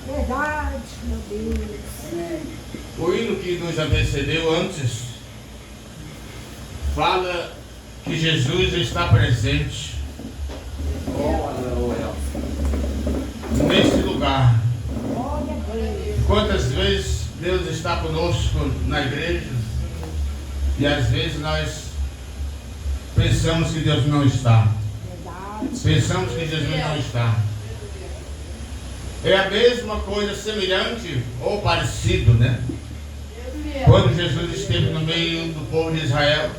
Verdade, meu Deus. O hino que nos antecedeu antes fala que Jesus está presente nesse lugar. Glória a Deus. Quantas vezes Deus está conosco na igreja e às vezes nós pensamos que Deus não está. Verdade. Pensamos que Jesus não está. É a mesma coisa, semelhante ou parecido, né? Quando Jesus esteve no meio do povo de Israel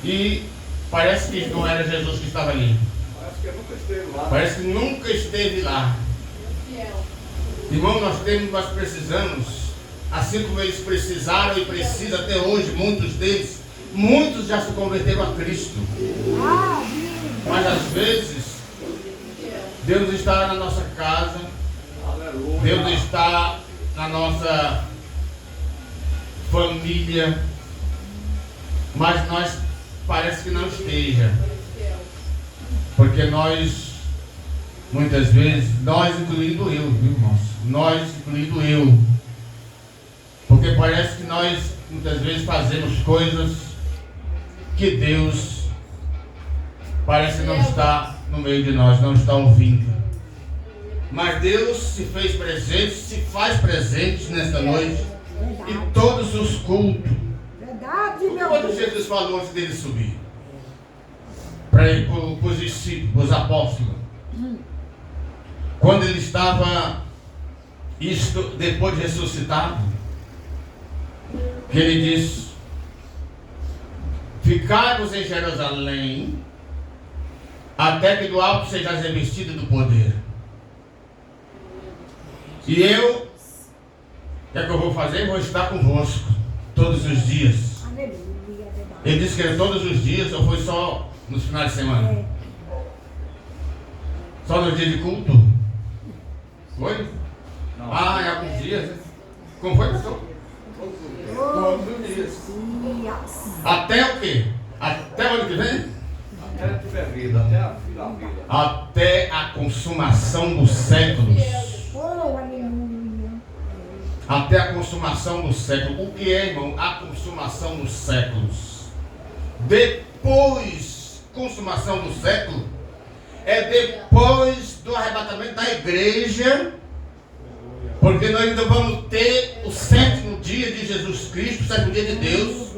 e parece que não era Jesus que estava ali. Parece que nunca esteve lá. Irmão, nós precisamos, assim como eles precisaram e precisam até hoje, muitos já se converteram a Cristo. Mas às vezes Deus está na nossa casa, Deus está na nossa família, mas nós parece que não esteja, porque nós, muitas vezes, nós incluindo eu, viu, irmãos? Nós incluindo eu, porque parece que nós muitas vezes fazemos coisas que Deus parece que não está no meio de nós, não está ouvindo. Mas Deus se fez presente, se faz presente nesta noite, em todos os cultos. Verdade, meu Quando Deus. Jesus falou antes dele subir para os discípulos, os apóstolos, quando ele estava depois de ressuscitado, que ele disse: ficai-vos em Jerusalém até que do alto sejais revestido do poder. E eu, o que é que eu vou fazer? Vou estar convosco todos os dias. Aleluia, verdade. Ele disse que era todos os dias, ou foi só nos finais de semana? Só no dia de culto? Foi? Ah, em alguns dias, né? Como foi, pastor? Todos os dias. Até o quê? Até o ano que vem? Até tiver vida, até a vida. Até a consumação dos séculos. Oh, aleluia. Até a consumação do século. O que é, irmão? A consumação dos séculos. Depois, consumação do século, é depois do arrebatamento da igreja, porque nós ainda vamos ter o sétimo dia de Jesus Cristo, o sétimo dia de Deus,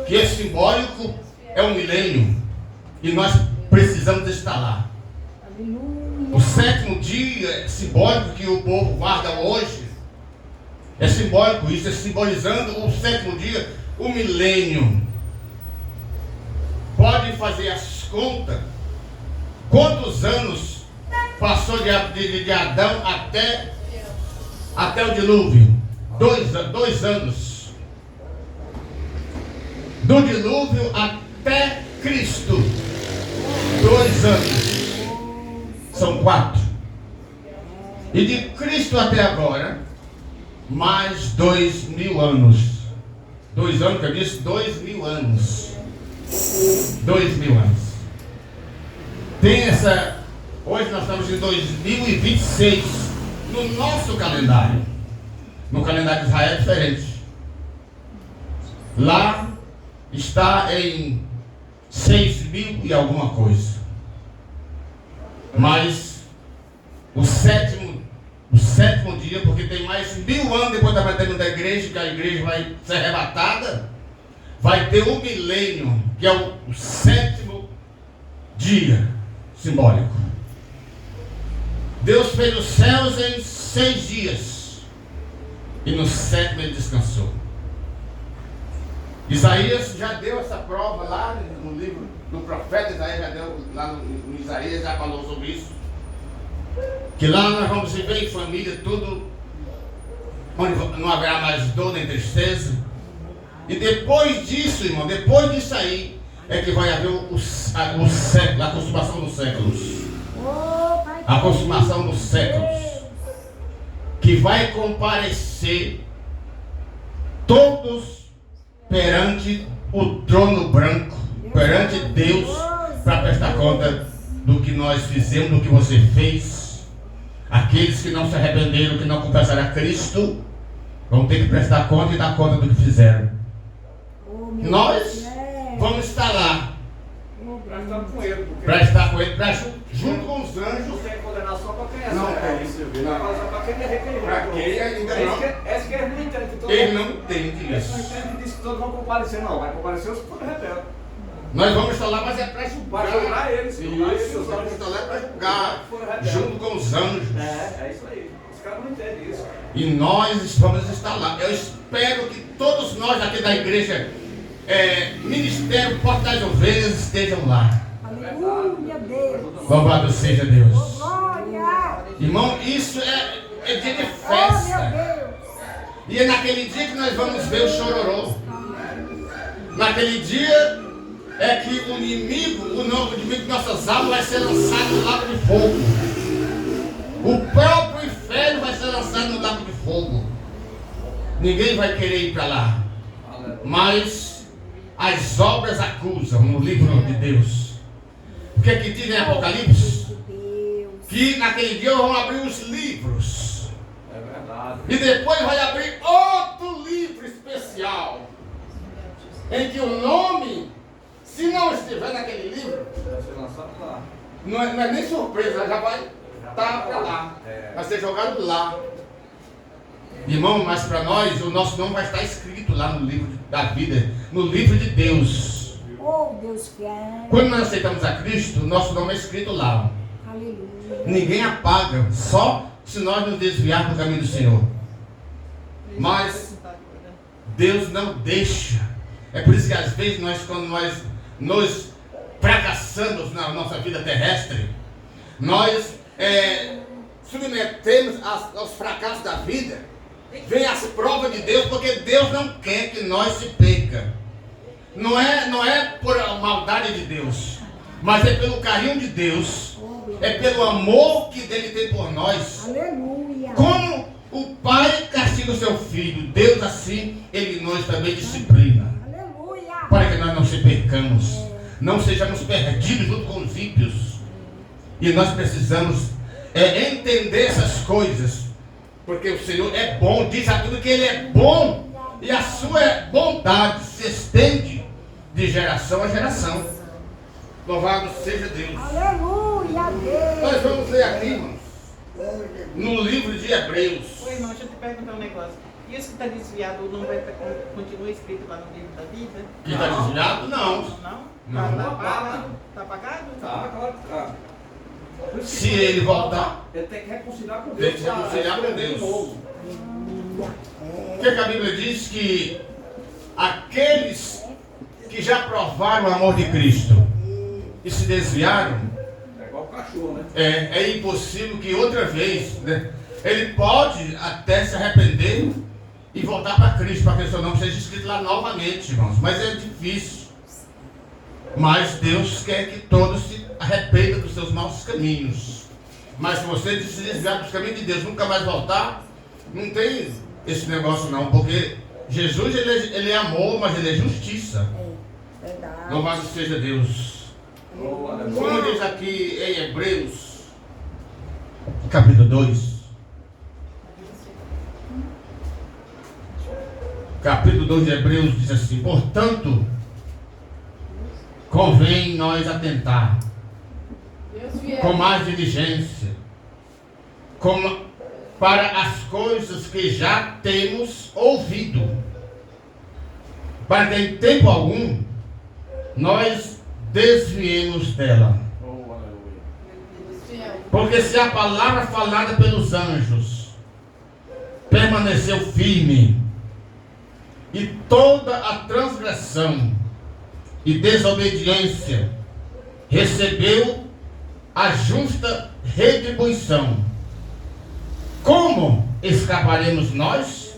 que é simbólico, é um milênio, e nós precisamos estar lá. Aleluia. O sétimo dia simbólico que o povo guarda hoje, é simbólico, isso é simbolizando o sétimo dia, o milênio. Pode fazer as contas, quantos anos passou de Adão até o dilúvio? 2 anos. Do dilúvio até Cristo, 2 anos. São 4. E de Cristo até agora, mais 2.000 anos. 2 anos que eu disse? 2.000 anos. 2.000 anos. Tem essa. Hoje nós estamos em 2026. No nosso calendário. No calendário de Israel é diferente. Lá está em 6.000 e alguma coisa. Mas o sétimo dia, porque tem mais 1.000 anos depois da batida da igreja, que a igreja vai ser arrebatada, vai ter um milênio, que é o sétimo dia simbólico. Deus fez os céus em 6 dias e no sétimo ele descansou. Isaías já deu essa prova lá no livro do profeta Isaías, já deu lá no Isaías, já falou sobre isso. Que lá nós vamos viver em família, tudo, onde não haverá mais dor nem tristeza. E depois disso, irmão, depois disso aí, é que vai haver o século, a consumação dos séculos. A consumação dos séculos. Que vai comparecer todos perante o trono branco, perante Deus, para prestar conta do que nós fizemos, do que você fez, aqueles que não se arrependeram, que não confessaram a Cristo, vão ter que prestar conta e dar conta do que fizeram. Oh, meu Nós Deus. É. vamos estar lá, Oh, Para estar com ele, porque para estar com Ele, junto com os não anjos. tem condenação para quem é Não certo. tem. Isso, viu? Mas para quem é arrependido. Para quem ainda não. É que eles não entendem. que todo Ele mundo- não entende Eles não isso. entendem disso que todos vão comparecer, não. Vai comparecer os que forem rebeldes. Nós vamos estar lá, mas é para julgar. Vai julgar eles, julgar eles, Isso, os vamos anjos. estar lá para julgar, Foram rebeldes. junto com os anjos. É isso aí. Os caras não entendem isso. E nós vamos estar lá. Eu espero que todos nós aqui da igreja, Ministério Porta das Ovelhas, estejam lá. Aleluia, Deus. Louvado seja Oh, Deus. glória. Irmão, isso é dia de Oh, meu festa. Deus. E é naquele dia que nós vamos ver o chororô. Naquele dia é que o inimigo de nossas almas vai ser lançado no lago de fogo. O próprio inferno vai ser lançado no lago de fogo. Ninguém vai querer ir para lá. Mas as obras acusam no livro de Deus. O que é que diz em Apocalipse? Deus. Que naquele dia vão abrir os livros. É verdade. E depois vai abrir outro livro especial. Em que o nome, se não estiver naquele livro, Vai ser lançado lá. não é nem surpresa, já vai estar para lá. Vai ser jogado lá. Irmão, mas para nós, o nosso nome vai estar escrito lá no livro da vida, no livro de Deus. Oh, Deus fiel. Quando nós aceitamos a Cristo, o nosso nome é escrito lá. Aleluia. Ninguém apaga, só se nós nos desviarmos do caminho do Senhor. Mas Deus não deixa. É por isso que às vezes quando nós nos fracassamos na nossa vida terrestre, nós submetemos aos fracassos da vida, vem as provas de Deus, porque Deus não quer que nós se perca. Não é por maldade de Deus, mas é pelo carinho de Deus, é pelo amor que Ele tem por nós. Aleluia. Como o pai castiga o seu filho, Deus assim, Ele nos também disciplina, Aleluia. para que nós não se percamos, não sejamos perdidos junto com os ímpios. E nós precisamos entender essas coisas, porque o Senhor é bom, diz aquilo que Ele é bom, e a sua bondade se estende de geração a geração. Louvado seja Deus. Aleluia, Deus. Nós vamos ler aqui, irmãos, no livro de Hebreus. Oi, irmão, deixa eu te perguntar um negócio. E isso que está desviado não vai continua escrito lá no livro da vida? Que está desviado? Não. Não? Não. Está apagado? Está apagado? Tá, claro que tá. Por isso que Se ele voltar, ele tem que reconciliar com Deus. tem que se reconciliar com escrever de Deus. novo. Porque a Bíblia diz que aqueles que já provaram o amor de Cristo e se desviaram, É igual cachorro, né? é impossível que outra vez, né, ele pode até se arrepender e voltar para Cristo, para que o seu nome seja escrito lá novamente, irmãos. Mas é difícil. Mas Deus quer que todos se arrependam dos seus maus caminhos. Mas se você se desviar dos caminhos de Deus, nunca mais voltar, não tem esse negócio não, porque Jesus ele é amor, mas ele é justiça. Verdade. Louvado seja Deus. Oh, Como aleluia. diz aqui em Hebreus, capítulo 2. Capítulo 2 de Hebreus diz assim: portanto, convém nós atentar com mais diligência para as coisas que já temos ouvido, para que em tempo algum nós desviemos dela. Oh, aleluia. Porque se a palavra falada pelos anjos permaneceu firme, e toda a transgressão e desobediência recebeu a justa retribuição, como escaparemos nós,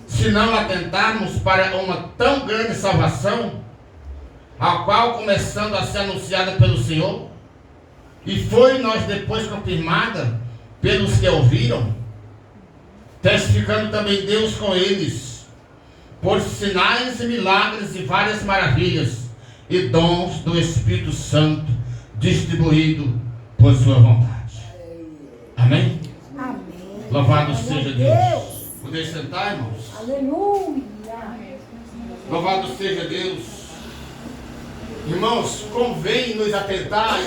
se não atentarmos para uma tão grande salvação, a qual começando a ser anunciada pelo Senhor, e foi nós depois confirmada pelos que ouviram, testificando também Deus com eles, por sinais e milagres e várias maravilhas e dons do Espírito Santo distribuído por sua vontade. Amém? Louvado Glória seja a Deus. Poder sentar, irmãos? Aleluia. Louvado seja Deus. Irmãos, convém nos atentar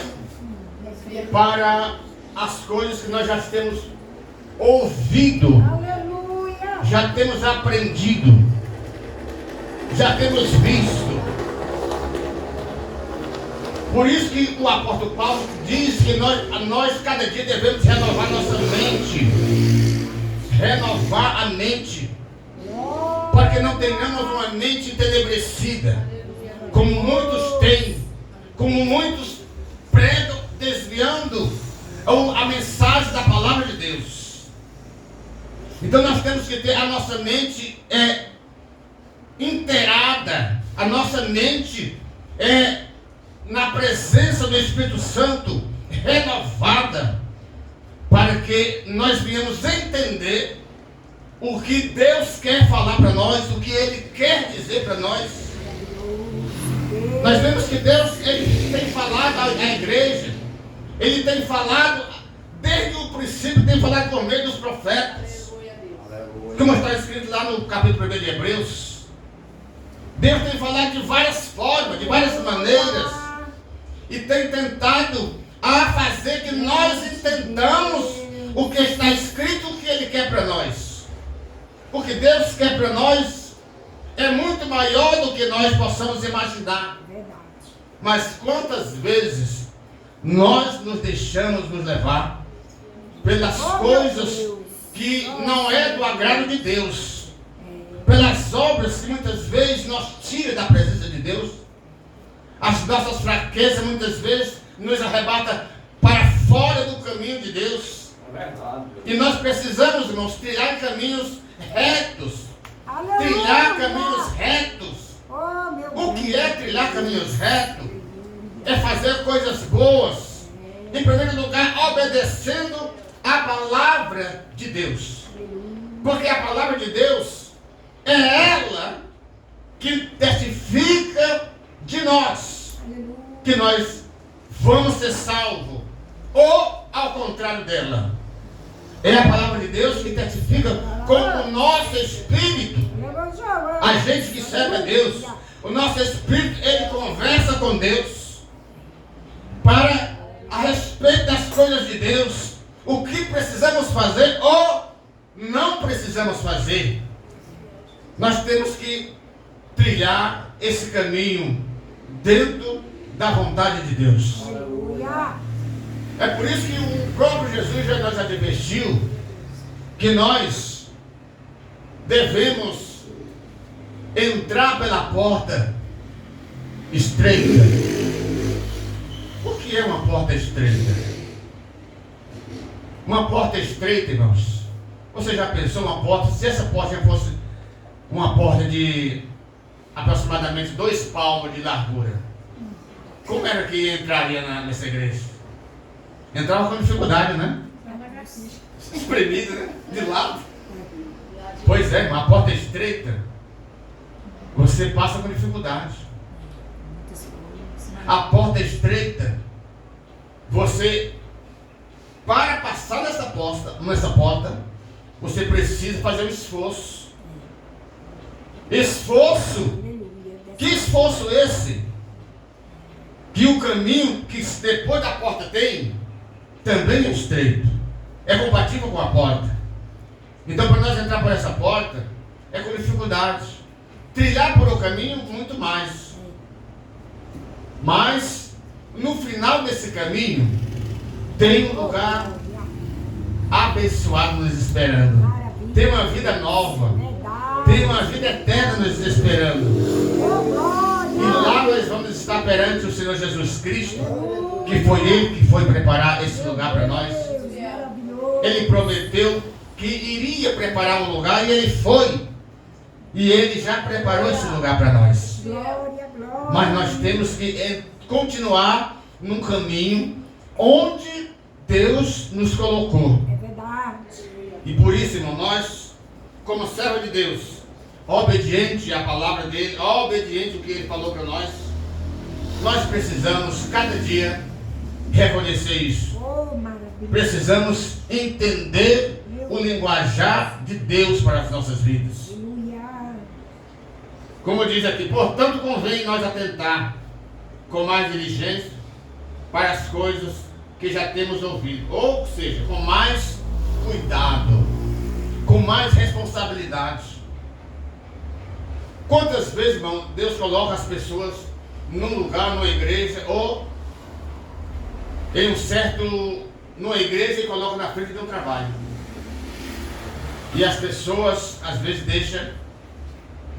para as coisas que nós já temos ouvido, Aleluia. já temos aprendido, já temos visto. Por isso que o apóstolo Paulo diz que nós cada dia devemos renovar nossa mente. Renovar a mente. Para que não tenhamos uma mente entenebrecida, como muitos têm, como muitos pregam, desviando a mensagem da palavra de Deus. Então nós temos que ter a nossa mente inteirada, a nossa mente na presença do Espírito Santo, renovada, para que nós venhamos entender o que Deus quer falar para nós, o que Ele quer dizer para nós. Nós vemos que Deus Ele tem falado à igreja, Ele tem falado, desde o princípio, tem falado por meio dos profetas. Como está escrito lá no capítulo 1 de Hebreus. Deus tem falado de várias formas, de várias maneiras, e tem tentado a fazer que nós entendamos o que está escrito, o que Ele quer para nós. O que Deus quer para nós é muito maior do que nós possamos imaginar. Mas quantas vezes nós nos deixamos nos levar pelas coisas que não é do agrado de Deus, pelas obras que muitas vezes nos tira da presença de Deus, as nossas fraquezas muitas vezes nos arrebata para fora do caminho de Deus. É verdade. E nós precisamos, irmãos, trilhar caminhos retos. Aleluia. Trilhar caminhos retos. Oh, meu O que Deus. é trilhar caminhos retos? É fazer coisas boas. Em primeiro lugar, obedecendo a palavra de Deus. Porque a palavra de Deus é ela que testifica de nós que nós vamos ser salvos, ou ao contrário dela. É a palavra de Deus que testifica com o nosso espírito. A gente que serve a Deus, o nosso espírito, ele conversa com Deus para a respeito das coisas de Deus, o que precisamos fazer ou não precisamos fazer. Nós temos que trilhar esse caminho dentro da vontade de Deus. Aleluia. É por isso que o próprio Jesus já nos advertiu que nós devemos entrar pela porta estreita. O que é uma porta estreita? Uma porta estreita, irmãos. Você já pensou uma porta? Se essa porta já fosse uma porta de aproximadamente 2 palmos de largura, como era que entraria nessa igreja? Entrava com dificuldade, né? Espremido, né? De lado. Pois é, uma porta estreita, você passa com dificuldade. A porta estreita, você, para passar nessa porta, você precisa fazer um esforço. Esforço? Que esforço esse? Que o caminho que depois da porta tem, também é estreito. É compatível com a porta. Então, para nós entrar por essa porta, é com dificuldade. Trilhar por o caminho, muito mais. Mas, no final desse caminho, tem um lugar abençoado nos esperando. Tem uma vida nova. Tem uma vida eterna nos esperando. E lá nós vamos estar perante o Senhor Jesus Cristo, que foi Ele que foi preparar esse lugar para nós. Ele prometeu que iria preparar um lugar e Ele foi. E Ele já preparou esse lugar para nós. Mas nós temos que continuar num caminho onde Deus nos colocou. É verdade. E por isso, irmão, nós, como servo de Deus, obediente à palavra dele, obediente ao que ele falou para nós precisamos cada dia reconhecer isso. Oh, maravilha. Precisamos entender o linguajar de Deus para as nossas vidas. Aleluia. Como diz aqui, portanto convém nós atentar com mais diligência para as coisas que já temos ouvido. Ou seja, com mais cuidado, com mais responsabilidade. Quantas vezes, irmão, Deus coloca as pessoas num lugar, numa igreja, ou em numa igreja e coloca na frente de um trabalho. E as pessoas, às vezes, deixam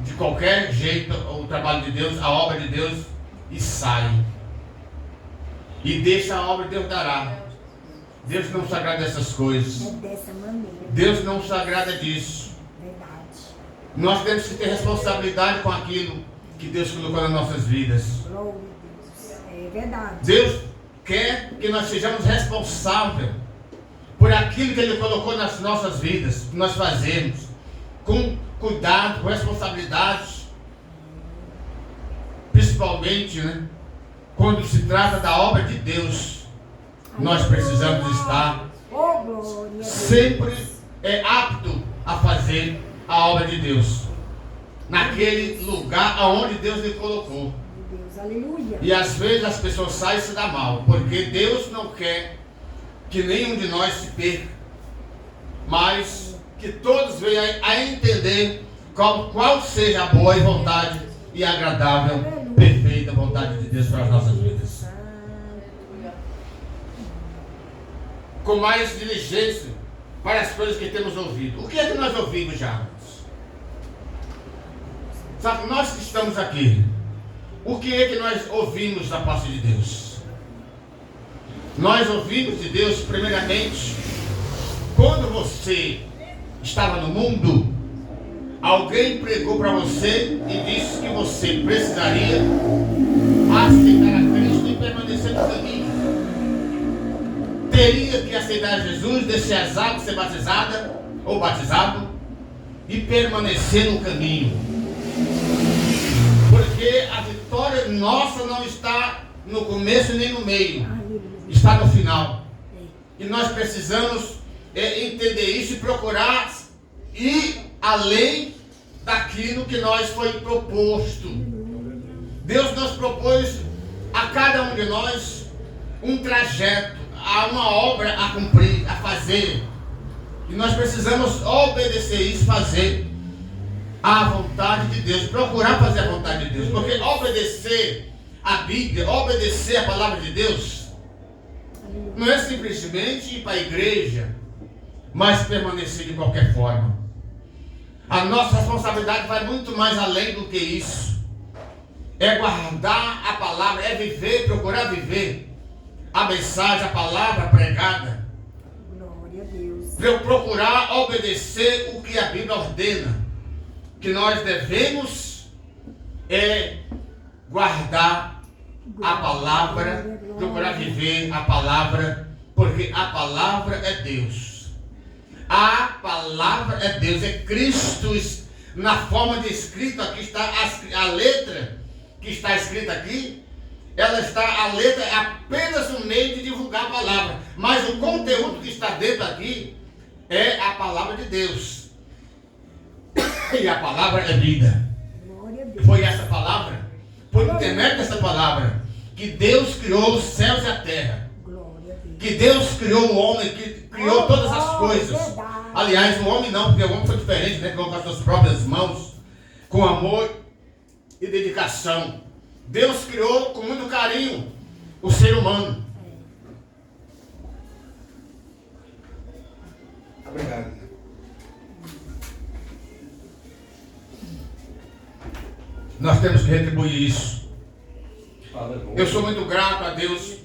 de qualquer jeito o trabalho de Deus, a obra de Deus, e saem. E deixa a obra de Deus dará. Deus não se agrada dessas coisas. É dessa maneira. Deus não se agrada disso. Verdade. Nós temos que ter responsabilidade com aquilo que Deus colocou nas nossas vidas. Glória a Deus. É verdade. Deus quer que nós sejamos responsáveis por aquilo que Ele colocou nas nossas vidas, que nós fazemos, com cuidado, com responsabilidade, principalmente, né, quando se trata da obra de Deus. Nós precisamos estar Oh, glória a Deus. sempre apto a fazer a obra de Deus, naquele lugar aonde Deus lhe colocou. Meu Deus, aleluia. E às vezes as pessoas saem e se dão mal, porque Deus não quer que nenhum de nós se perca, mas que todos venham a entender qual seja a boa e vontade e agradável, perfeita vontade de Deus para as nossas vidas. Com mais diligência para as coisas que temos ouvido. O que é que nós ouvimos já? Sabe, nós que estamos aqui, o que é que nós ouvimos da parte de Deus? Nós ouvimos de Deus, primeiramente, quando você estava no mundo, alguém pregou para você e disse que você precisaria aceitar a Cristo e permanecer no caminho. Teria que aceitar Jesus, descer as águas, ser batizada ou batizado e permanecer no caminho. Porque a vitória nossa não está no começo nem no meio, está no final. E nós precisamos entender isso e procurar ir além daquilo que nós foi proposto. Deus nos propôs a cada um de nós um trajeto, a uma obra a cumprir, a fazer. E nós precisamos obedecer isso, fazer a vontade de Deus, procurar fazer a vontade de Deus. Porque obedecer a Bíblia, obedecer a palavra de Deus, não é simplesmente ir para a igreja, mas permanecer de qualquer forma. A nossa responsabilidade vai muito mais além do que isso. É guardar a palavra, é viver, procurar viver a mensagem, a palavra pregada. Glória a Deus. Procurar obedecer o que a Bíblia ordena. Que nós devemos guardar a palavra, procurar viver a palavra, porque a palavra é Deus. A palavra é Deus, é Cristo na forma de escrito. Aqui está a letra que está escrita aqui. A letra é apenas um meio de divulgar a palavra, mas o conteúdo que está dentro aqui é a palavra de Deus. E a palavra é vida. Glória a Deus. Foi essa palavra, foi o intermédio dessa palavra, que Deus criou os céus e a terra. Glória a Deus. Que Deus criou o homem, que criou todas as coisas. Verdade. Aliás, o homem não, porque o homem foi diferente, né? Criou com as suas próprias mãos, com amor e dedicação. Deus criou com muito carinho o ser humano. Obrigado. Nós temos que retribuir isso. Aleluia. Eu sou muito grato a Deus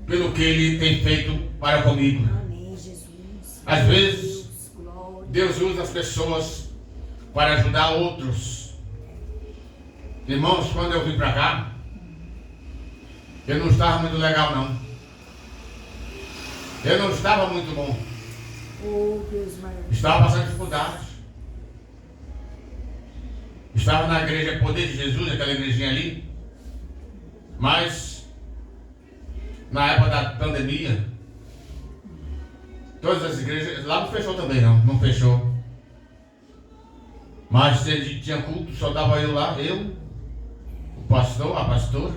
pelo que Ele tem feito para comigo. Amém, Jesus. Às vezes, Glória. Deus usa as pessoas para ajudar outros. Irmãos, quando eu vim para cá, eu não estava muito legal, não. Eu não estava muito bom. Oh, Deus maravilhoso. Estava passando dificuldades. Estava na igreja Poder de Jesus, aquela igrejinha ali. Mas, na época da pandemia, Todas as igrejas, lá não fechou também não fechou. Mas tinha culto, só dava eu lá, o pastor, a pastora,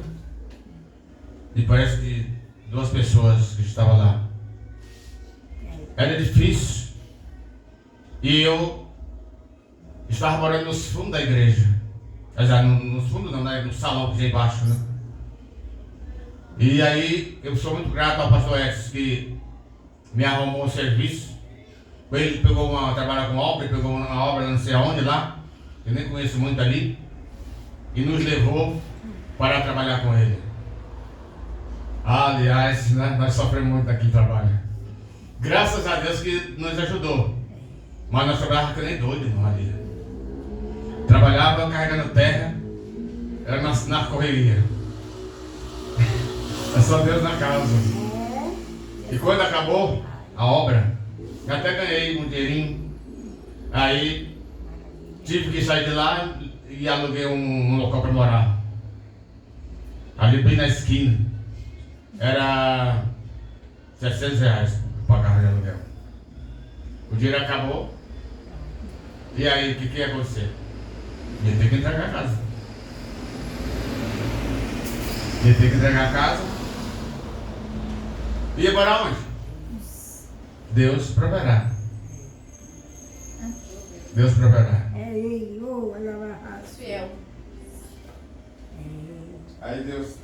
e parece que 2 pessoas que estavam lá. Era difícil. E eu estava morando nos fundos da igreja. Nos fundos não, né? No salão que tinha embaixo, né? E aí eu sou muito grato ao pastor Edson que me arrumou um serviço. Ele trabalha com obra, pegou uma obra não sei aonde lá, eu nem conheço muito ali, e nos levou para trabalhar com ele. Aliás, né, nós sofremos muito aqui no trabalho. Graças a Deus que nos ajudou. Mas nós trabalhávamos que nem doido, irmão, ali. Trabalhava carregando terra, era na correria. É só Deus na casa. E quando acabou a obra, eu até ganhei um dinheirinho. Aí tive que sair de lá e aluguei um local para morar. Ali bem na esquina. Era R$700 para pagar de aluguel. O dinheiro acabou. E aí o que ia acontecer? Ia ter que entregar a casa. Ia ter que entregar a casa. Ia morar onde? Deus proverá. Deus proverá. É ele, Fiel. Aí Deus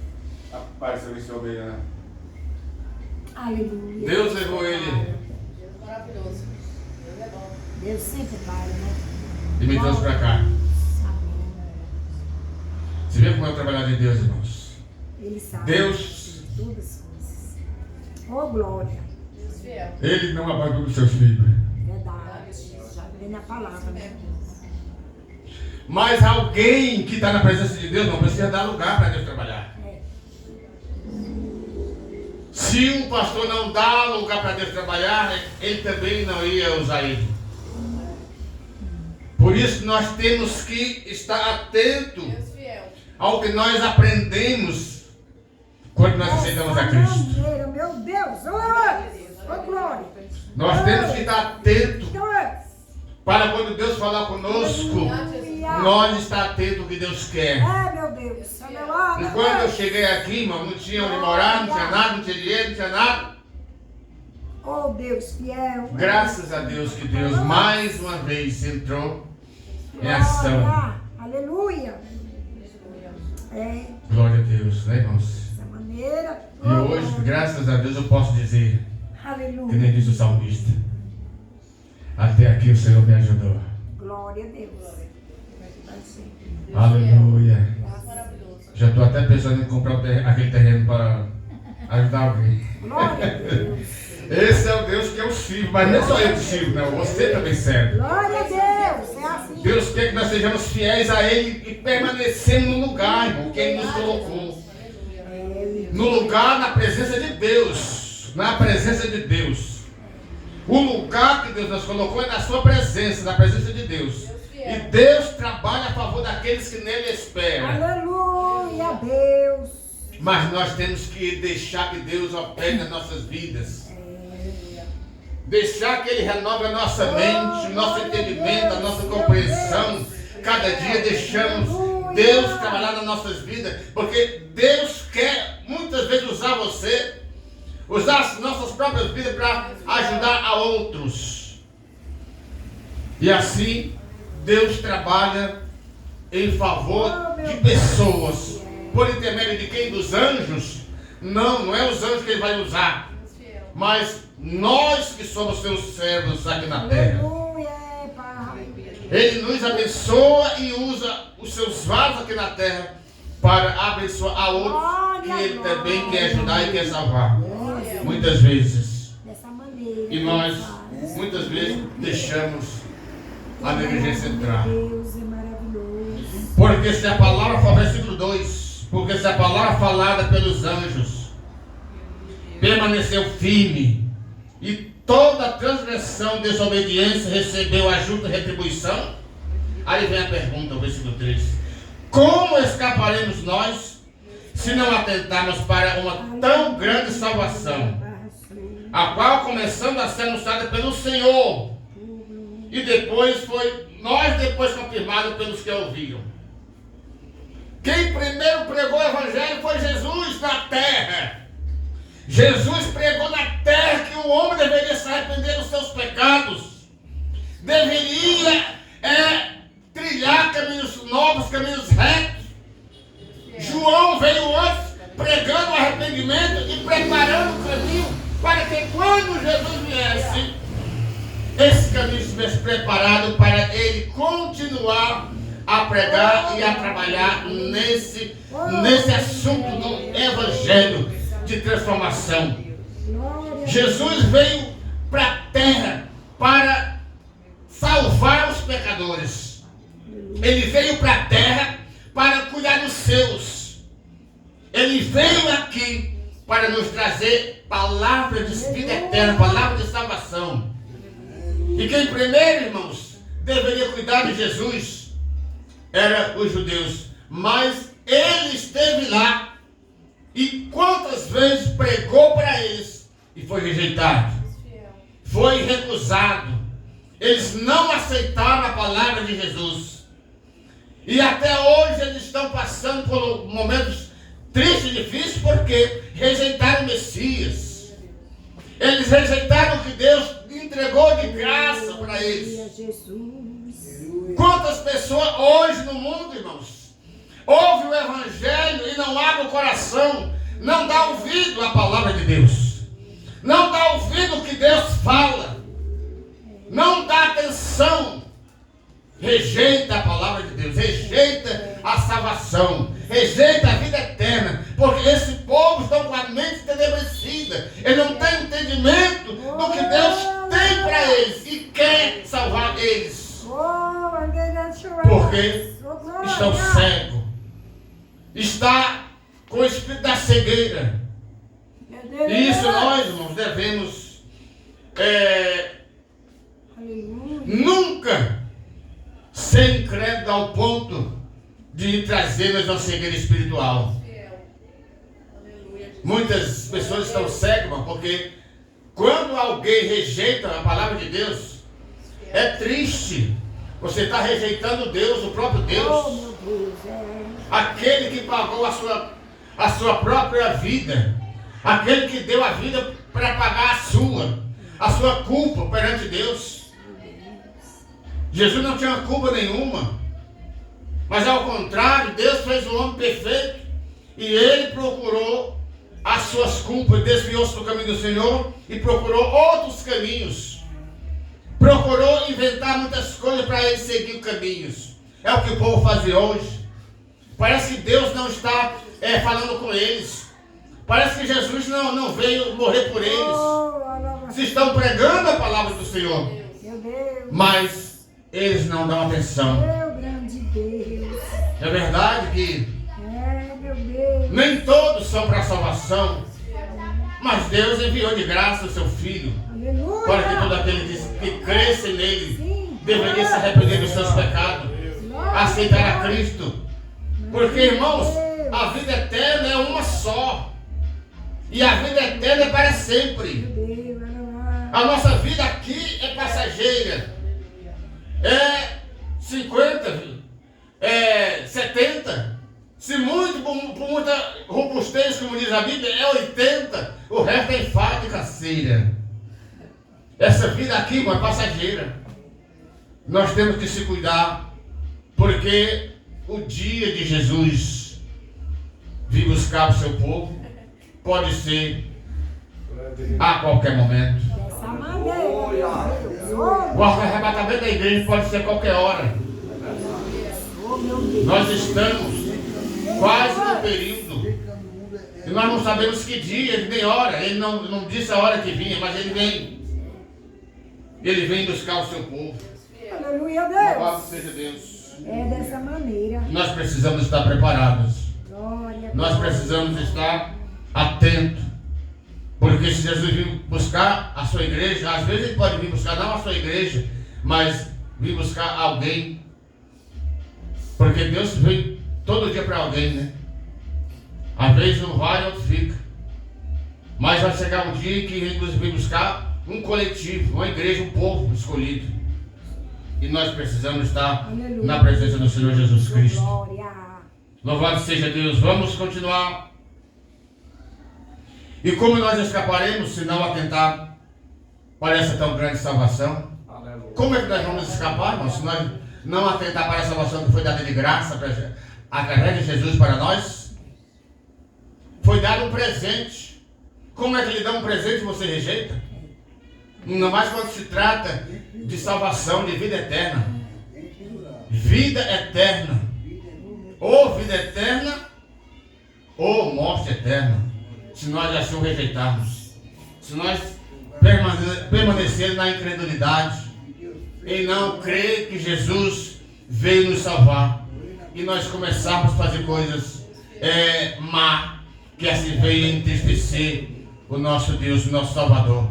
apareceu em sua ovelha, né? Aleluia. Deus levou ele Deus maravilhoso. Deus é bom. Deus sempre vai, né? e me trouxe para cá. Amém. Você vê como é o trabalhar de Deus, irmãos? Ele sabe. Deus. De todas as coisas. Oh, glória. Deus fiel. Ele não abandona os seus filhos. Verdade. Já vem na palavra, né? Mas alguém que está na presença de Deus não precisa dar lugar para Deus trabalhar. Se o pastor não dá lugar para Deus trabalhar, ele também não ia usar ele. Por isso nós temos que estar atento Deus fiel. ao que nós aprendemos quando nós aceitamos a Cristo. Bandeira, meu Deus. Oh, glória. Nós temos que estar atentos Deus. para quando Deus falar conosco, nós estar atentos ao que Deus quer. É, meu Deus. E quando eu cheguei aqui, irmão, não tinha onde morar, não tinha nada, não tinha dinheiro, não tinha nada. Oh, Deus fiel. Graças a Deus que Deus mais uma vez entrou em ação. Glória. Aleluia. É, Glória a Deus, né, irmãos? dessa maneira. E hoje, graças a Deus, eu posso dizer, que Aleluia. nem diz o salmista, até aqui o Senhor me ajudou. Glória a Deus. Aleluia. Deus maravilhoso. Já estou até pensando em comprar aquele terreno para ajudar alguém. Glória a Deus. Esse é o Deus que eu sirvo, mas não é só eu que sirvo, não. Você também serve. Glória a Deus. É assim. Deus quer que nós sejamos fiéis a Ele e permanecemos no lugar, irmão, que Ele nos colocou. No lugar, na presença de Deus. Na presença de Deus. O lugar que Deus nos colocou é na sua presença, na presença de Deus. E Deus trabalha a favor daqueles que nele esperam. Aleluia, Deus. Mas nós temos que deixar que Deus opere nas nossas vidas. Deixar que Ele renove a nossa mente, o nosso entendimento, a nossa compreensão. Cada dia deixamos Deus trabalhar nas nossas vidas. Porque Deus quer muitas vezes usar você, usar as nossas próprias vidas para ajudar a outros. E assim Deus trabalha em favor de pessoas. Por intermédio de quem? Dos anjos? Não é os anjos que Ele vai usar. Mas nós que somos seus servos aqui na terra. Aleluia, Pai. Ele nos abençoa e usa os seus vasos aqui na terra para abençoar a outros que Ele também quer ajudar e quer salvar. Muitas vezes. Dessa maneira. E nós, muitas vezes, deixamos a negligência entrar. Deus é maravilhoso. Porque se a palavra for, versículo 2, porque se a palavra falada pelos anjos permaneceu firme, e toda transgressão, desobediência recebeu a justa retribuição, aí vem a pergunta, o versículo 3: como escaparemos nós, se não atentarmos para uma tão grande salvação, a qual começando a ser anunciada pelo Senhor, e depois depois confirmado pelos que ouviram. Quem primeiro pregou o Evangelho foi Jesus na terra. Jesus pregou na terra que o homem deveria se arrepender dos seus pecados, deveria trilhar caminhos novos, caminhos retos. João veio antes pregando o arrependimento e preparando o caminho para que quando Jesus viesse, esse caminho estivesse preparado para ele continuar a pregar e a trabalhar nesse assunto do Evangelho de transformação. Jesus veio para a terra para salvar os pecadores. Ele veio para a terra para cuidar dos seus. Ele veio aqui para nos trazer palavra de vida eterna, palavra de salvação. E quem primeiro, irmãos, deveria cuidar de Jesus era os judeus. Mas ele esteve lá e quantas vezes pregou para eles e foi rejeitado, foi recusado. Eles não aceitaram a palavra de Jesus. E até hoje eles estão passando por momentos tristes e difíceis porque rejeitaram o Messias. Eles rejeitaram o que Deus entregou de graça para eles. Quantas pessoas hoje no mundo, irmãos, ouvem o Evangelho e não abrem o coração, não dá ouvido à palavra de Deus, não dá ouvido ao que Deus fala, não dá atenção, rejeita a palavra de Deus, rejeita a salvação, rejeita a vida eterna, porque esse povo está com a mente entenebrecida, ele não tem entendimento do que Deus tem para eles e quer salvar eles, porque estão cegos, está com o espírito da cegueira. E isso nós, irmãos, devemos nunca ser incrédulo ao ponto de trazer-nos uma cegueira espiritual. Muitas pessoas estão cegas, irmão, porque quando alguém rejeita a palavra de Deus, é triste. Você está rejeitando Deus, o próprio Deus, aquele que pagou a sua própria vida, aquele que deu a vida para pagar a sua culpa perante Deus. Jesus não tinha culpa nenhuma, mas ao contrário, Deus fez o homem perfeito e ele procurou as suas culpas, desviou-se do caminho do Senhor e procurou outros caminhos. Procurou inventar muitas coisas para ele seguir caminhos. É o que o povo faz hoje. Parece que Deus não está falando com eles. Parece que Jesus não veio morrer por eles. Se estão pregando a palavra do Senhor, mas eles não dão atenção. É verdade que nem todos são para a salvação, mas Deus enviou de graça o seu Filho para que todo aquele que cresce nele deveria se arrepender dos seus pecados, aceitar a Cristo. Porque, irmãos, a vida eterna é uma só. E a vida eterna é para sempre. A nossa vida aqui é passageira. É 50, 70. Se muito, por muita robustez, como diz a Bíblia, é 80. O resto é enfado e canseira. Essa vida aqui é passageira. Nós temos que se cuidar, porque o dia de Jesus vir buscar o seu povo pode ser a qualquer momento. O arrebatamento da igreja pode ser a qualquer hora. Nós estamos quase no período e nós não sabemos que dia, nem hora. Ele não disse a hora que vinha, mas ele vem. Ele vem buscar o seu povo. Aleluia, Louvado Deus. seja Deus. É dessa maneira. Nós precisamos estar preparados. Glória. Nós precisamos estar atentos. Porque se Jesus vir buscar a sua igreja, às vezes ele pode vir buscar não a sua igreja, mas vir buscar alguém. Porque Deus vem todo dia para alguém, né? Às vezes um vai e outro fica. Mas vai chegar um dia que Jesus vem buscar um coletivo, uma igreja, um povo escolhido. E nós precisamos estar Aleluia. na presença do Senhor Jesus Cristo. Glória. Louvado seja Deus. Vamos continuar. E como nós escaparemos se não atentar para essa tão grande salvação? Aleluia. Como é que nós vamos escapar, irmãos, se nós não atentar para a salvação que foi dada de graça através de Jesus para nós? Foi dado um presente. Como é que lhe dá um presente e você rejeita? Ainda mais quando se trata de salvação, de vida eterna. Vida eterna. Ou vida eterna, ou morte eterna. Se nós assim o rejeitarmos. Se nós permanecermos na incredulidade. E não crer que Jesus veio nos salvar. E nós começarmos a fazer coisas má. Que assim veio entristecer o nosso Deus, o nosso Salvador.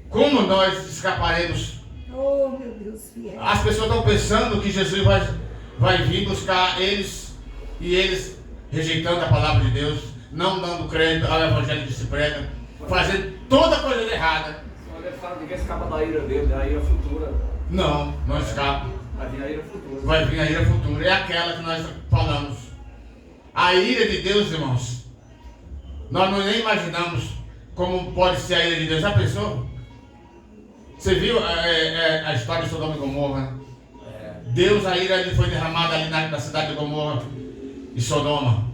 Como nós escaparemos? Oh, meu Deus fiel. As pessoas estão pensando que Jesus vai vir buscar eles, e eles rejeitando a palavra de Deus, não dando crédito ao evangelho que se prega, fazendo toda coisa errada. Olha, fala, ninguém escapa da ira dele, da ira futura. Não escapa. Vai vir a ira futura. Vai vir a ira futura. É aquela que nós falamos. A ira de Deus, irmãos, nós não nem imaginamos como pode ser a ira de Deus. Já pensou? Você viu a história de Sodoma e Gomorra? Deus, a ira ali foi derramada ali na cidade de Gomorra e Sodoma.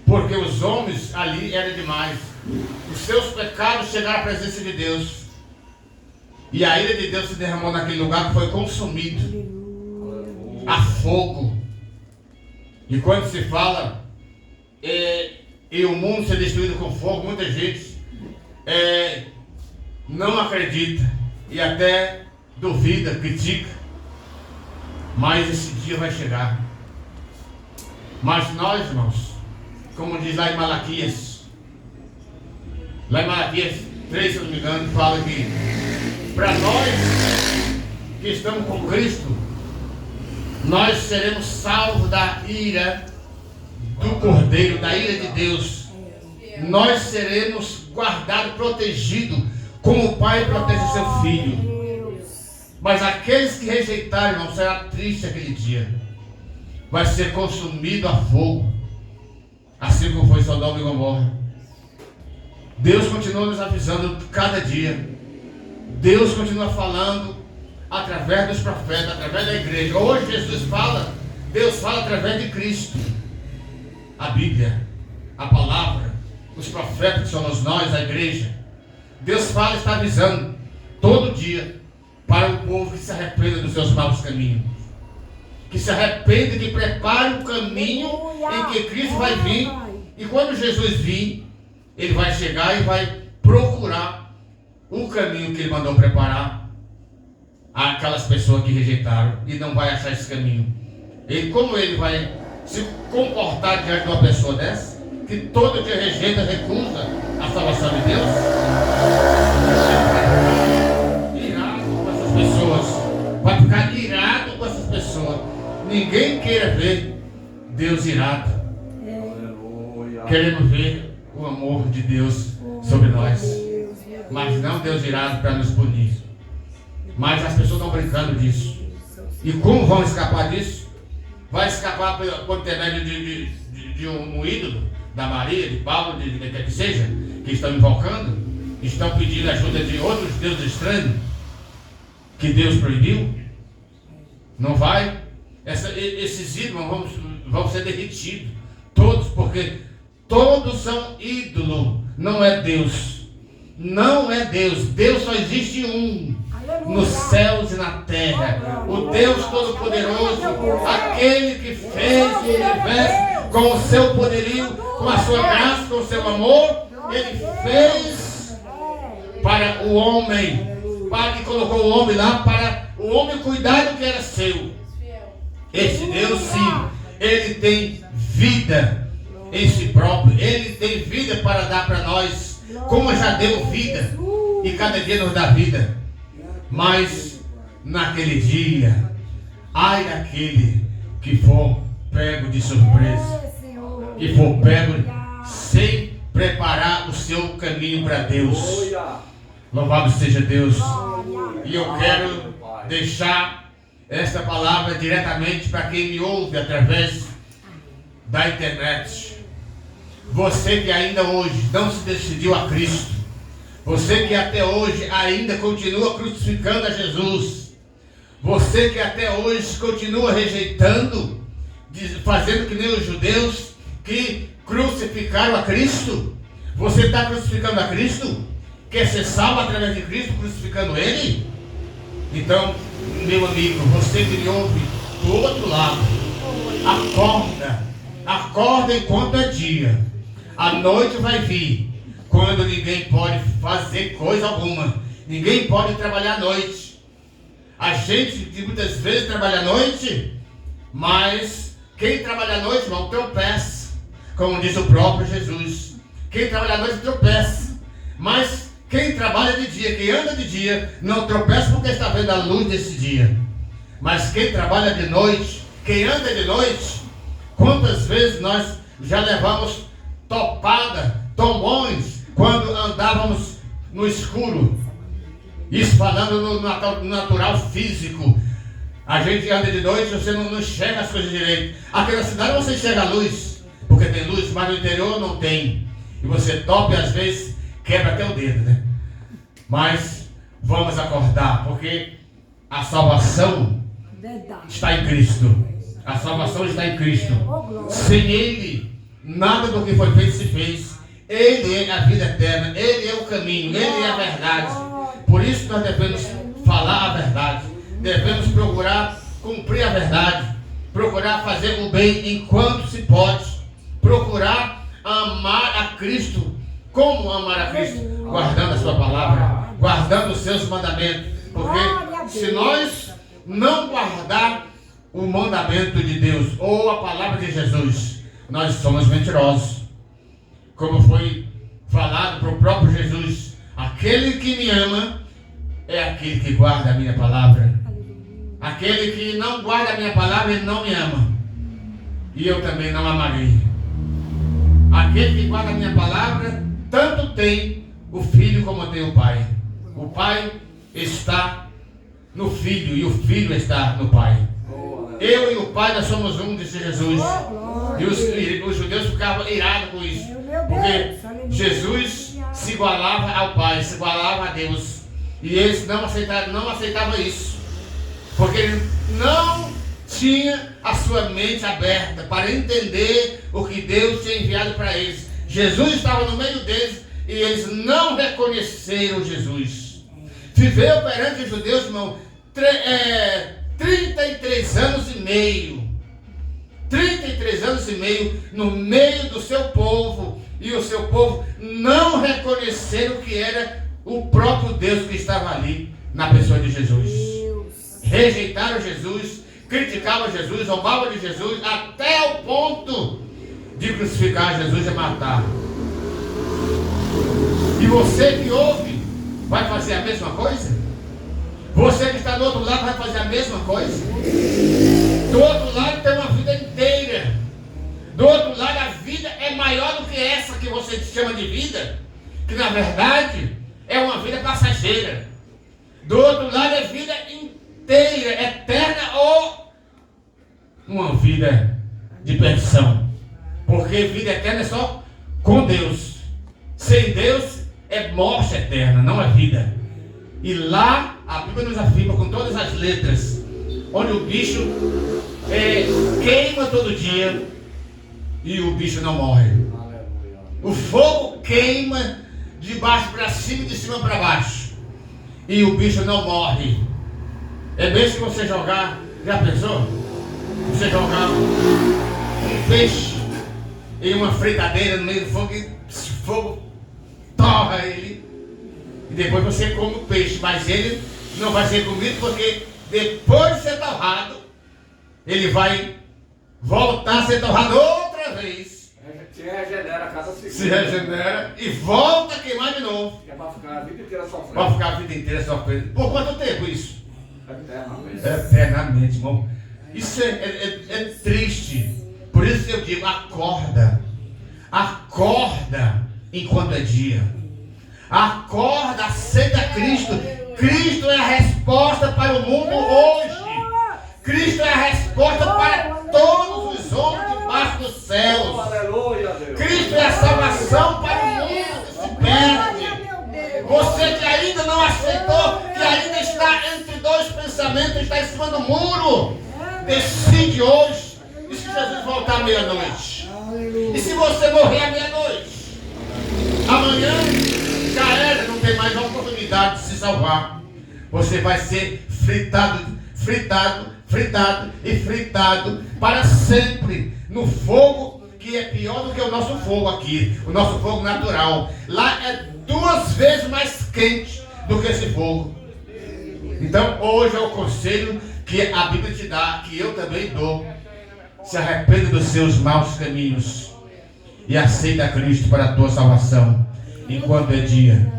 Porque os homens ali eram demais. Os seus pecados chegaram à presença de Deus. E a ira de Deus se derramou naquele lugar que foi consumido a fogo. E quando se fala e o mundo ser destruído com fogo, muita gente não acredita e até duvida, critica. Mas esse dia vai chegar. Mas nós, irmãos, como diz lá em Malaquias 3, se não me engano, fala que para nós que estamos com Cristo, nós seremos salvos da ira do Cordeiro, da ira de Deus. Nós seremos guardados, protegidos, como o pai protege seu filho. Mas aqueles que rejeitarem, irmão, será triste aquele dia. Vai ser consumido a fogo, assim como foi Sodoma e Gomorra. Deus continua nos avisando cada dia. Deus continua falando através dos profetas, através da igreja. Hoje Jesus fala, Deus fala através de Cristo. A Bíblia, a palavra, os profetas que somos nós, a igreja. Deus fala e está avisando todo dia para o povo que se arrependa dos seus maus caminhos. Que se arrependa, que prepare o caminho em que Cristo vai vir. E quando Jesus vir, Ele vai chegar e vai procurar o caminho que Ele mandou preparar aquelas pessoas que rejeitaram e não vai achar esse caminho. Como Ele vai se comportar diante de uma pessoa dessa, que todo dia rejeita, recusa a salvação de Deus? Irado com essas pessoas. Vai ficar irado com essas pessoas. Ninguém queira ver Deus irado. Aleluia. Queremos ver o amor de Deus sobre nós. Mas não Deus irado para nos punir. Mas as pessoas estão brincando disso. E como vão escapar disso? Vai escapar por intermédio de um ídolo, da Maria, de Paulo, de quem quer que seja, que estão invocando, estão pedindo ajuda de outros deuses estranhos, que Deus proibiu? Não vai? Esses ídolos vão ser derretidos, todos, porque todos são ídolos, não é Deus. Não é Deus. Deus só existe um. Nos céus e na terra, o Deus Todo-Poderoso, aquele que fez o universo com o seu poderio, com a sua graça, com o seu amor. Ele fez para o homem, e colocou o homem lá para o homem cuidar do que era seu. Esse Deus, sim, Ele tem vida em si próprio. Ele tem vida para dar para nós, como já deu vida, e cada dia nos dá vida. Mas naquele dia, ai daquele que for pego de surpresa, que for pego sem preparar o seu caminho para Deus. Aleluia. Louvado seja Deus. Glória. E eu quero deixar esta palavra diretamente para quem me ouve através da internet. Você que ainda hoje não se decidiu a Cristo, você que até hoje ainda continua crucificando a Jesus, você que até hoje continua rejeitando, fazendo que nem os judeus que crucificaram a Cristo. Você está crucificando a Cristo? Quer ser salvo através de Cristo, crucificando Ele? Então, meu amigo, você que me ouve do outro lado, acorda enquanto é dia. A noite vai vir, quando ninguém pode fazer coisa alguma. Ninguém pode trabalhar à noite. A gente muitas vezes trabalha à noite, mas quem trabalha à noite, irmão, tropeça. Como diz o próprio Jesus. Quem trabalha à noite tropeça. Mas quem trabalha de dia, quem anda de dia, não tropeça porque está vendo a luz desse dia. Mas quem trabalha de noite, quem anda de noite, quantas vezes nós já levamos topada, tombões, quando andávamos no escuro. Isso falando no natural físico. A gente anda de noite, você não enxerga as coisas direito. Aqui na cidade você enxerga a luz, porque tem luz, mas no interior não tem. E você topa e às vezes quebra até o dedo, né? Mas vamos acordar, porque a salvação está em Cristo. A salvação está em Cristo. Sem Ele, nada do que foi feito se fez. Ele é a vida eterna, Ele é o caminho, Ele é a verdade. Por isso nós devemos falar a verdade. Devemos procurar cumprir a verdade. Procurar fazer o bem enquanto se pode. Procurar amar a Cristo. Como amar a Cristo? Guardando a sua palavra, guardando os seus mandamentos. Porque se nós não guardar o mandamento de Deus ou a palavra de Jesus, nós somos mentirosos. Como foi falado para o próprio Jesus, aquele que me ama é aquele que guarda a minha palavra. Aquele que não guarda a minha palavra, ele não me ama. E eu também não amarei. Aquele que guarda a minha palavra, tanto tem o filho como tem o pai. O pai está no filho e o filho está no pai. Eu e o pai, nós somos um, disse Jesus. E os judeus ficavam irados com isso. Porque Jesus se igualava ao pai, se igualava a Deus. E eles não aceitavam isso. Porque ele não tinha a sua mente aberta para entender o que Deus tinha enviado para eles. Jesus estava no meio deles e eles não reconheceram Jesus. Viveu perante os judeus, irmão, 33 anos e meio. 33 anos e meio no meio do seu povo. E o seu povo não reconheceram que era o próprio Deus que estava ali na pessoa de Jesus. Rejeitaram Jesus, criticavam Jesus, zombavam de Jesus, até o ponto de crucificar Jesus e matar. E você que ouve, vai fazer a mesma coisa? Você que está do outro lado vai fazer a mesma coisa? Do outro lado tem uma vida inteira. Do outro lado a vida é maior do que essa que você chama de vida, que na verdade é uma vida passageira. Do outro lado é vida inteira, eterna ou uma vida de perdição. Porque vida eterna é só com Deus. Sem Deus é morte eterna, não é vida. E lá a Bíblia nos afirma com todas as letras, onde o bicho queima todo dia e o bicho não morre. O fogo queima de baixo para cima e de cima para baixo e o bicho não morre. É mesmo que você jogar, já pensou? Você jogar um peixe em uma fritadeira no meio do fogo e o fogo torra ele. E depois você come o peixe, mas ele não vai ser comido porque depois de ser torrado, ele vai voltar a ser torrado outra vez. Se regenera a cada segundo. Se regenera e volta a queimar de novo. É para ficar a vida inteira sofrendo. Vai ficar a vida inteira sofrendo. Por quanto tempo isso? Eternamente. Eternamente, irmão. Isso é triste. Por isso eu digo, acorda. Acorda. enquanto é dia. Acorda, aceita Cristo. Cristo é a resposta para o mundo hoje. Cristo é a resposta para todos os homens debaixo dos céus. Aleluia, Deus. Cristo é a salvação para o mundo que se perde. Você que ainda não aceitou, que ainda está entre dois pensamentos, está em cima do muro, decide hoje. E se Jesus voltar à meia-noite? E se você morrer à meia-noite? Amanhã já era, não tem mais a oportunidade de se salvar. Você vai ser fritado e fritado para sempre no fogo que é pior do que o nosso fogo aqui, o nosso fogo natural. Lá é 2 vezes mais quente do que esse fogo. Então hoje é o conselho que a Bíblia te dá, que eu também dou. Se arrependa dos seus maus caminhos e aceita Cristo para a tua salvação enquanto é dia,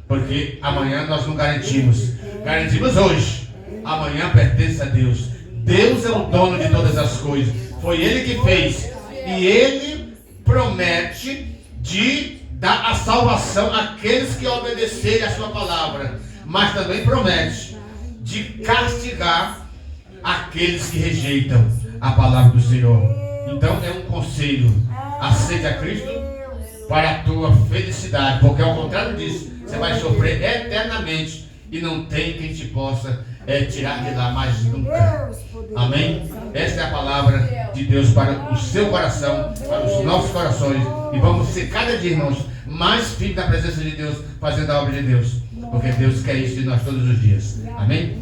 porque amanhã nós não garantimos. Garantimos hoje. Amanhã pertence a Deus. Deus é o dono de todas as coisas. Foi Ele que fez. E Ele promete de dar a salvação àqueles que obedecerem a sua palavra. Mas também promete de castigar aqueles que rejeitam a palavra do Senhor. Então é um conselho. Aceite a Cristo para a tua felicidade. Porque ao contrário disso, você vai sofrer eternamente. E não tem quem te possa tirar de lá mais nunca. Amém? Esta é a palavra de Deus para o seu coração, para os nossos corações. E vamos ser cada dia, irmãos, mais firmes na presença de Deus, fazendo a obra de Deus. Porque Deus quer isso de nós todos os dias. Amém?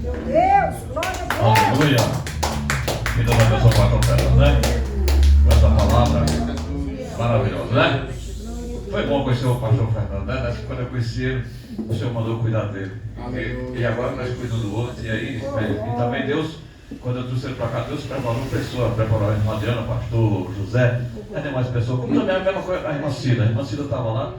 Aleluia. Que Deus abençoe para a profeta, né? Com essa palavra maravilhosa, né? Foi bom conhecer o pastor Fernando, né? Quando eu conheci ele, o Senhor mandou cuidar dele. E agora nós cuidamos do outro. E aí, e também Deus, quando eu trouxe ele para cá, Deus preparou pessoas, preparou a irmã Diana, o pastor José, e demais pessoas, como também a mesma coisa, a irmã Cida estava lá,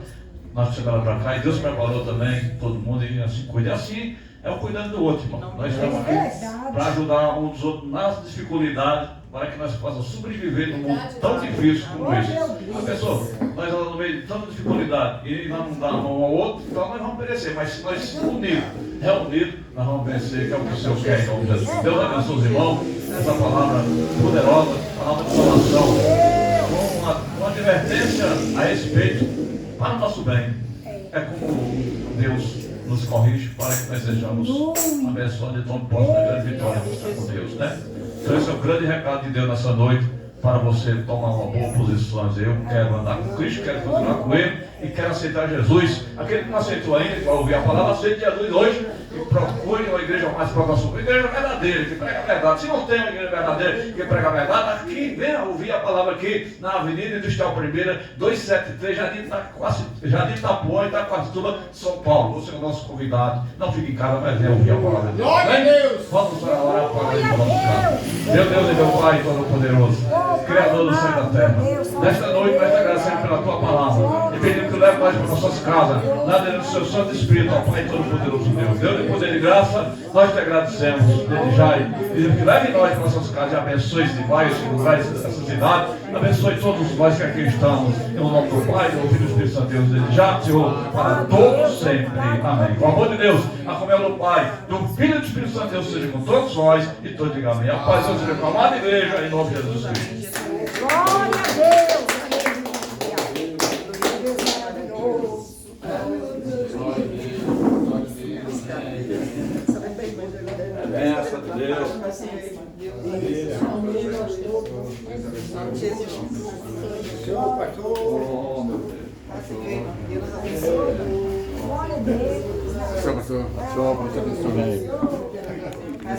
nós chegamos para cá, e Deus preparou também todo mundo, e assim cuida. E assim é o cuidando do outro, irmão. Nós estamos aqui para ajudar um dos outros nas dificuldades, para que nós possamos sobreviver num mundo tão difícil como esse. A pessoa, nós estamos no meio de tanta dificuldade e nós não damos um ao outro, então nós vamos perecer. Mas se nós reunidos, nós vamos vencer, que é o que o Senhor quer em nome de Jesus. Deus abençoe os irmãos, essa palavra poderosa, palavra de salvação, com uma advertência a respeito para o nosso bem. É como Deus nos corrige para que nós sejamos abençoados de tão posto de grande vitória com Deus, né? Então esse é o grande recado de Deus nessa noite, para você tomar uma boa posição. Eu quero andar com Cristo, quero continuar com Ele e quero aceitar Jesus. Aquele que não aceitou ainda, que vai ouvir a palavra, aceite Jesus hoje e procure uma igreja mais próxima. Uma igreja verdadeira, que prega a verdade. Se não tem uma igreja verdadeira que prega a verdade, aqui, venha ouvir a palavra aqui na Avenida Industrial Primeira, 273, Jardim Itapuã, Itaquaçu, São Paulo. Você é o nosso convidado. Não fique em casa, mas venha ouvir a palavra de Deus. Glória a Deus! Vamos orar para Ele, vamos orar. Meu Deus e meu Pai Todo-Poderoso, Criador do céu e da terra, nesta noite nós te agradecemos pela tua palavra e pedimos que leve nós para nossas casas, na direção do seu Santo Espírito, ó Pai Todo-Poderoso Deus. Deus de poder e graça, nós te agradecemos desde já e pedimos que leve nós para nossas casas e abençoe esse bairro, esse lugar, essa cidade, abençoe todos nós que aqui estamos, em nome do Pai, do Filho e do Espírito Santo Deus, desde já, Senhor, para todos sempre. Amém. Com o amor de Deus, a comunhão do Pai, do Filho e do Espírito Santo Deus seja com todos nós e todos digam amém. A paz de Deus seja com a amada igreja, em nome de Jesus Cristo. Glória a Deus, aleluia. Deus maravilhoso. Benção de Deus. Senhor, pastor. Oh, meu Deus. Glória a Deus. Senhor, pastor. Senhor, pastor.